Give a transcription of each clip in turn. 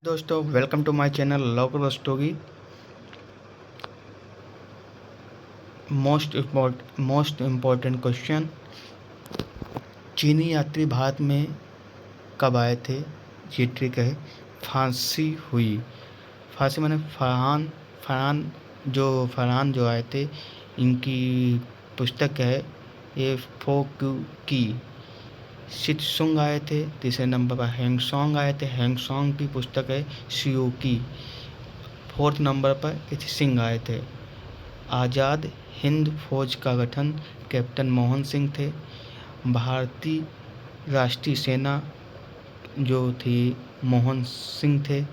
दोस्तों welcome to my channel local story. Most important question, चीनी यात्री भारत में कब आए थे? ये ट्रिक है। फांसी हुई, फांसी माने फरहान जो आए थे, इनकी पुस्तक है ये फोक की। शितसुंग आए थे। तीसरे नंबर पर हैंगसोंग आए थे, हैंगसोंग की पुस्तक है शियो की। फोर्थ नंबर पर सिंह आए थे। आज़ाद हिंद फौज का गठन कैप्टन मोहन सिंह थे। भारतीय राष्ट्रीय सेना जो थी मोहन सिंह थे।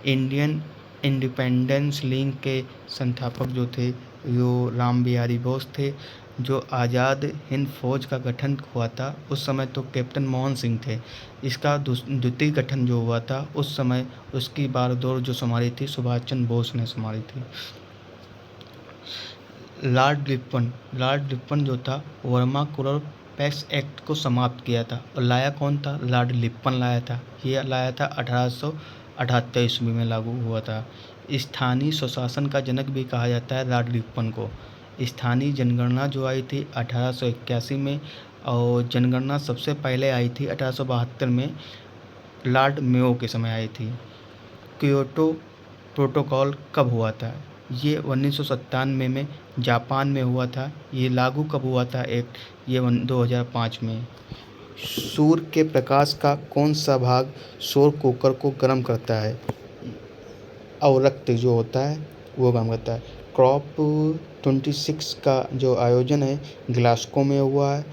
इंडियन इंडिपेंडेंस लीग के संस्थापक जो थे वो राम बिहारी बोस थे। जो आज़ाद हिंद फौज का गठन हुआ था उस समय तो कैप्टन मोहन सिंह थे। इसका द्वितीय गठन जो हुआ था उस समय उसकी बागडोर जो संभाली थी सुभाष चंद्र बोस ने संभाली थी। लॉर्ड लिप्पन जो था वर्मा कुरर पैक्स एक्ट को समाप्त किया था। और लाया कौन था? लॉर्ड लिप्पन लाया था। ये लाया था 1878 ईस्वी में लागू हुआ था। स्थानीय स्वशासन का जनक भी कहा जाता है लॉर्ड लिप्पन को। स्थानीय जनगणना जो आई थी 1881 में, और जनगणना सबसे पहले आई थी 1872 में, लॉर्ड मेयो के समय आई थी। क्योटो प्रोटोकॉल कब हुआ था? ये 1997 में जापान में हुआ था। ये लागू कब हुआ था एक्ट? ये 2005 में। सूर्य के प्रकाश का कौन सा भाग सौर कुकर को गर्म करता है? अवरक्त जो होता है वो गर्म करता है। क्रॉप 26 का जो आयोजन है ग्लास्को में हुआ है।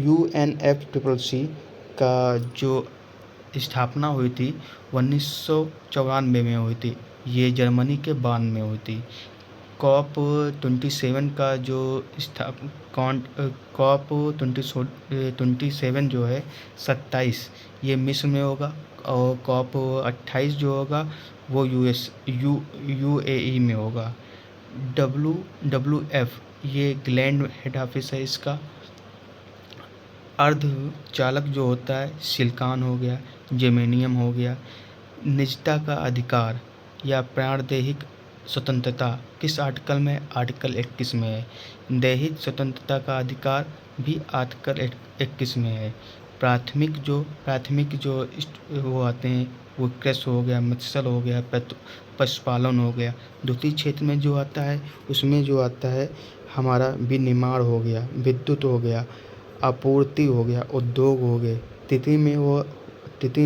UNFCCC का जो स्थापना हुई थी 1994 में हुई थी। ये जर्मनी के बार्न में हुई थी। कॉप 27 का जो कॉप 27 जो है 27 ये मिस्र में होगा। और कॉप 28 जो होगा वो UAE में होगा। WWF ये ग्लैंड हेड ऑफिस है इसका। अर्ध चालक जो होता है सिलिकॉन हो गया, जेमेनियम हो गया। निजता का अधिकार या प्राणदैहिक स्वतंत्रता किस आर्टिकल में? आर्टिकल 21 में है। दैहिक स्वतंत्रता का अधिकार भी आर्टिकल 21 में है। प्राथमिक जो वो आते हैं वो कृषि हो गया, मत्स्य हो गया, पशुपालन हो गया। द्वितीय क्षेत्र में जो आता है उसमें जो आता है हमारा विनिर्माण हो गया, विद्युत हो गया, आपूर्ति हो गया, उद्योग हो गए। तिथि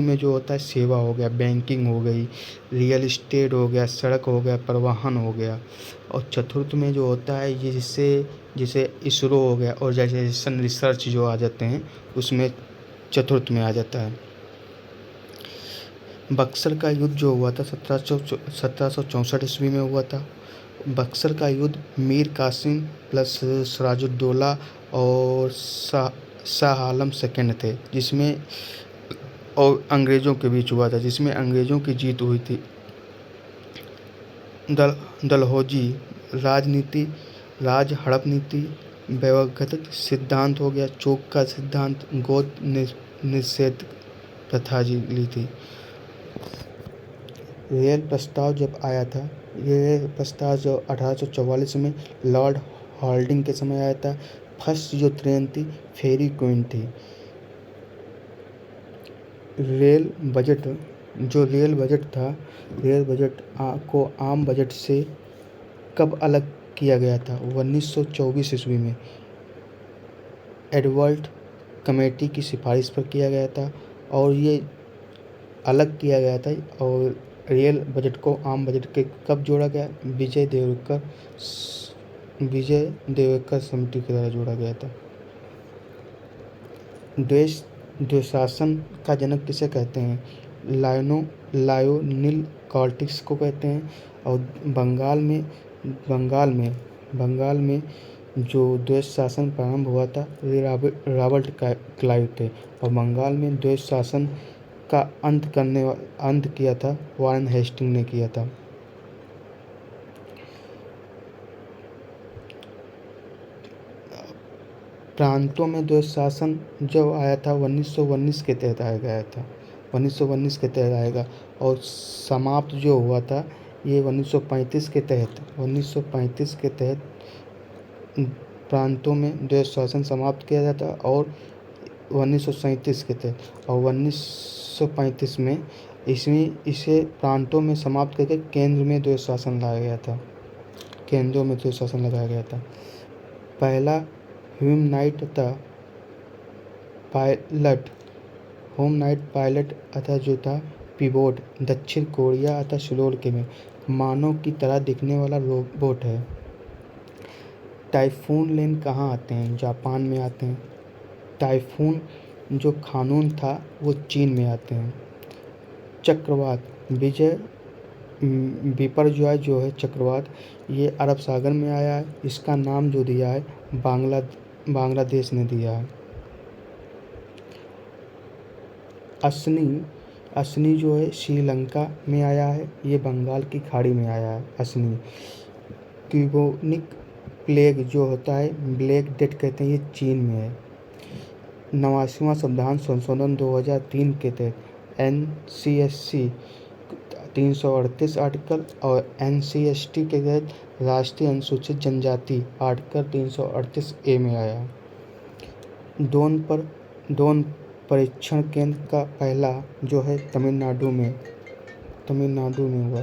में जो होता है सेवा हो गया, बैंकिंग हो गई, रियल इस्टेट हो गया, सड़क हो गया, परिवहन हो गया। और चतुर्थ में जो होता है ये जैसे इसरो हो गया और जैसे सन रिसर्च जो आ जाते हैं उसमें चतुर्थ में आ जाता है। बक्सर का युद्ध जो हुआ था 1764 ईस्वी में हुआ था। बक्सर का युद्ध मीर कासिम प्लस सिराजुद्दौला और शाह आलम सेकंड थे, जिसमें और अंग्रेज़ों के बीच हुआ था, जिसमें अंग्रेज़ों की जीत हुई थी। डलहौजी राजनीति, राज हड़प नीति, व्यवस्थित सिद्धांत हो गया, चोक का सिद्धांत, गोद निषेध प्रथा जी ली थी। रेल प्रस्ताव जब आया था, ये प्रस्ताव जो 1844 में लॉर्ड हॉल्डिंग के समय आया था। फर्स्ट जो ट्रेन थी फेरी क्वीन थी। रेल बजट था, रेल बजट को आम बजट से कब अलग किया गया था? 1924 ईस्वी में एडवर्ड कमेटी की सिफारिश पर किया गया था और ये अलग किया गया था। और रेल बजट को आम बजट के कब जोड़ा गया? विजय देवरकर समिति के द्वारा जोड़ा गया था। द्वेषासन का जनक किसे कहते हैं? लायोनिल कॉर्टिस को कहते हैं। और बंगाल में जो द्वेष शासन प्रारंभ हुआ था वे रॉबर्ट क्लाइव थे। और बंगाल में द्वेष शासन का अंत किया था वारेन हेस्टिंग ने किया था। प्रांतों में द्वेष शासन जब आया था 1919 के तहत आया गया था। 1919 के तहत आएगा। और समाप्त जो हुआ था ये 1935 के तहत प्रांतों में द्वैध शासन समाप्त किया जाता और 1937 के तहत, और 1935 में इसे प्रांतों में समाप्त करके केंद्र में द्वैध शासन लाया गया था, केंद्रों में द्वैध शासन लगाया गया था। पहला ह्यूमनाइट था पायलट होमनाइट पायलट अतः जो था पिवोट दक्षिण कोरिया अतः सिलोर के में मानव की तरह दिखने वाला रोबोट है। टाइफून लेन कहाँ आते हैं? जापान में आते हैं। टाइफून जो कानून था वो चीन में आते हैं। चक्रवात बिपरजॉय जो है चक्रवात, ये अरब सागर में आया है। इसका नाम जो दिया है बांग्लादेश ने दिया है। असनी जो है श्रीलंका में आया है, ये बंगाल की खाड़ी में आया है असनी। क्यूबोनिक प्लेग जो होता है ब्लैक डेथ कहते हैं, ये चीन में है। 89वां संविधान संशोधन 2003 के तहत NCSC 338 आर्टिकल और NCST के तहत राष्ट्रीय अनुसूचित जनजाति आर्टिकल 338A में आया। ड्रोन परीक्षण केंद्र का पहला जो है तमिलनाडु में हुआ।